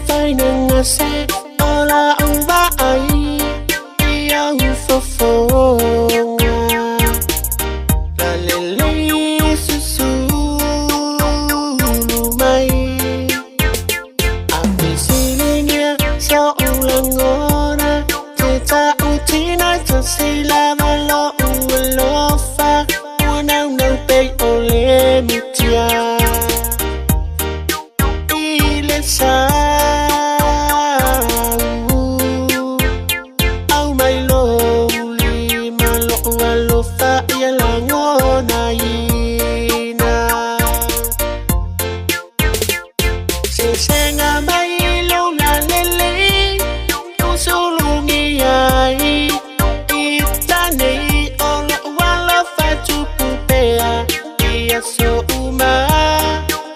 vai nâng ngà xe ở là ông ba ấy yêu phô phô là lê lê su su lu mây à vì gì lê nha sao ông là ngona thì ta u tí nói thật si là ba lo pha mua nào nào tê ô lê mi tia xa ao mai lo li mà lo fa ya la ngona ina se nga mai lo la lele tu solo mi ai itani o la fa tu pupea ia so uma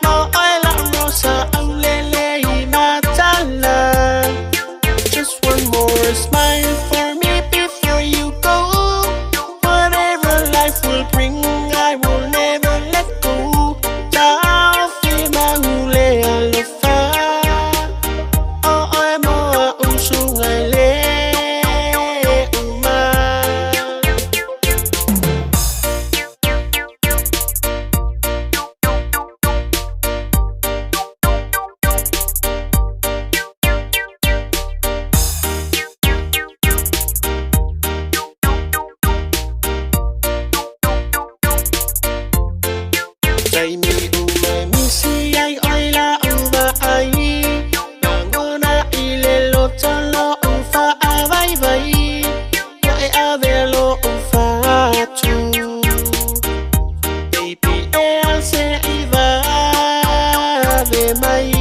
mo ai la rosa smile for me before you go. Whatever life will bring, I will never let go. Tao phi ma hule alofa. Oh em oh usu ngày lê uma. Say mi mi si ai oi la uva ai la ngona ile lo talo ufa vai vai vai avelo ufa tu baby e se iva ve mai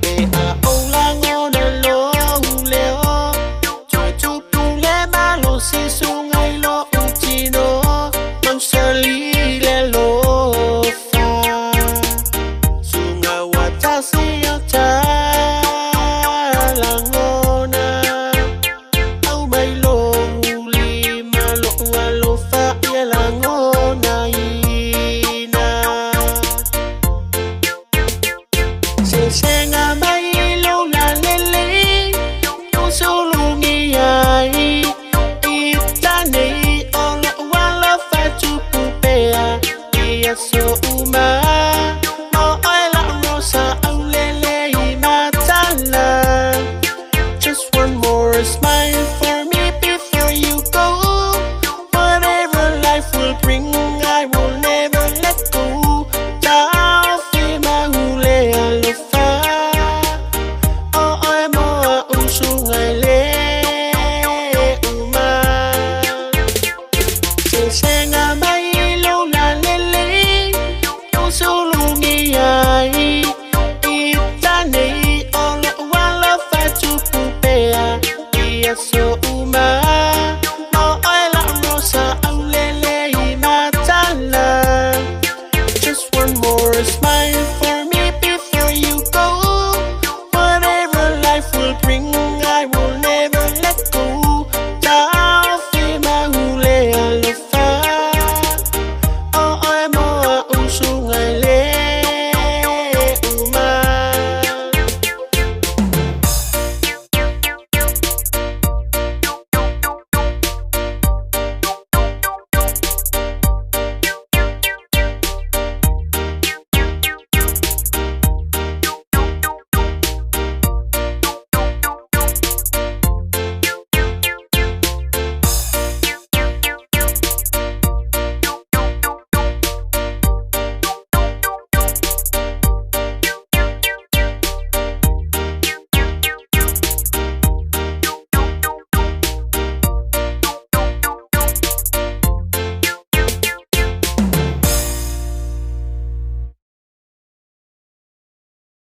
me a o la ngona lo leo tu tu le malo si su ngai lo utino non sali Sing